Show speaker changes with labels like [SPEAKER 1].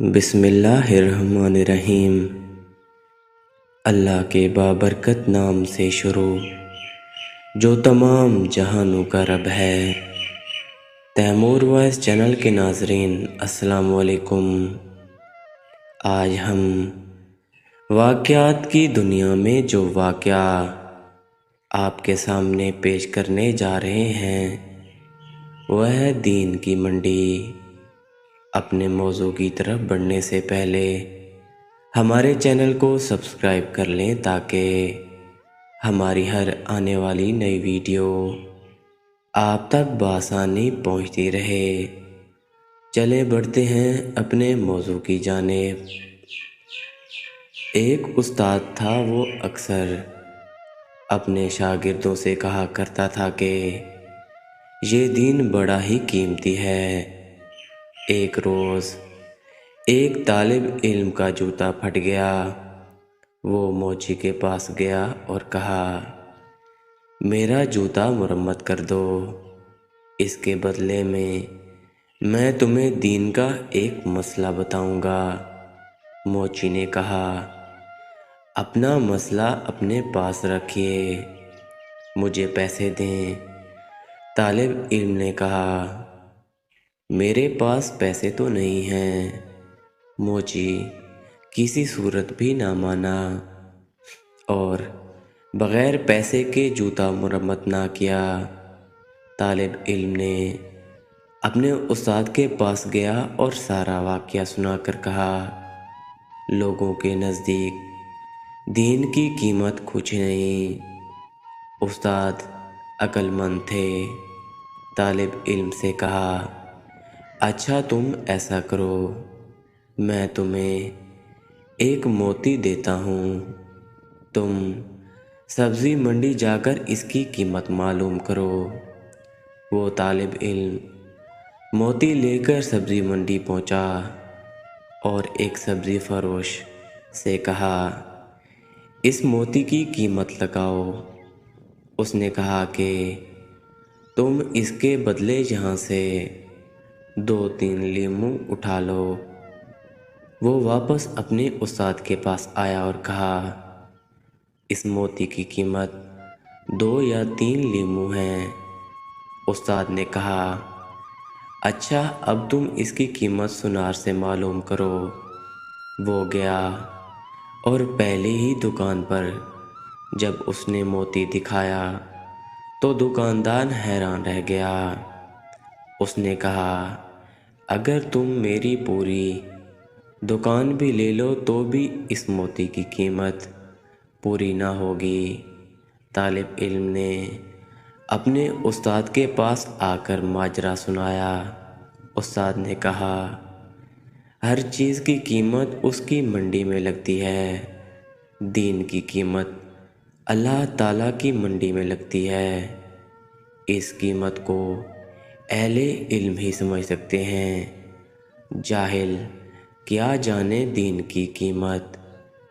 [SPEAKER 1] بسم اللہ الرحمن الرحیم۔ اللہ کے بابرکت نام سے شروع جو تمام جہانوں کا رب ہے۔ تیمور وائس چینل کے ناظرین السلام علیکم۔ آج ہم واقعات کی دنیا میں جو واقعہ آپ کے سامنے پیش کرنے جا رہے ہیں وہ ہے دین کی منڈی۔ اپنے موضوع کی طرف بڑھنے سے پہلے ہمارے چینل کو سبسکرائب کر لیں تاکہ ہماری ہر آنے والی نئی ویڈیو آپ تک بآسانی پہنچتی رہے۔ چلے بڑھتے ہیں اپنے موضوع کی جانب۔ ایک استاد تھا، وہ اکثر اپنے شاگردوں سے کہا کرتا تھا کہ یہ دین بڑا ہی قیمتی ہے۔ ایک روز ایک طالب علم کا جوتا پھٹ گیا۔ وہ موچی کے پاس گیا اور کہا، میرا جوتا مرمت کر دو، اس کے بدلے میں تمہیں دین کا ایک مسئلہ بتاؤں گا۔ موچی نے کہا، اپنا مسئلہ اپنے پاس رکھیے، مجھے پیسے دیں۔ طالب علم نے کہا، میرے پاس پیسے تو نہیں ہیں۔ موچی کسی صورت بھی نہ مانا اور بغیر پیسے کے جوتا مرمت نہ کیا۔ طالب علم نے اپنے استاد کے پاس گیا اور سارا واقعہ سنا کر کہا، لوگوں کے نزدیک دین کی قیمت کچھ نہیں۔ استاد عقل مند تھے۔ طالب علم سے کہا، اچھا تم ایسا کرو، میں تمہیں ایک موتی دیتا ہوں، تم سبزی منڈی جا کر اس کی قیمت معلوم کرو۔ وہ طالب علم موتی لے کر سبزی منڈی پہنچا اور ایک سبزی فروش سے کہا، اس موتی کی قیمت لگاؤ۔ اس نے کہا کہ تم اس کے بدلے یہاں سے 2-3 لیموں اٹھا لو۔ وہ واپس اپنے استاد کے پاس آیا اور کہا، اس موتی کی قیمت 2 یا 3 لیموں ہیں۔ استاد نے کہا، اچھا اب تم اس کی قیمت سنار سے معلوم کرو۔ وہ گیا اور پہلے ہی دکان پر جب اس نے موتی دکھایا تو دکاندار حیران رہ گیا۔ اس نے کہا، اگر تم میری پوری دکان بھی لے لو تو بھی اس موتی کی قیمت پوری نہ ہوگی۔ طالب علم نے اپنے استاد کے پاس آ کر ماجرا سنایا۔ استاد نے کہا، ہر چیز کی قیمت اس کی منڈی میں لگتی ہے، دین کی قیمت اللہ تعالیٰ کی منڈی میں لگتی ہے۔ اس قیمت کو اہل علم ہی سمجھ سکتے ہیں، جاہل کیا جانے دین کی قیمت۔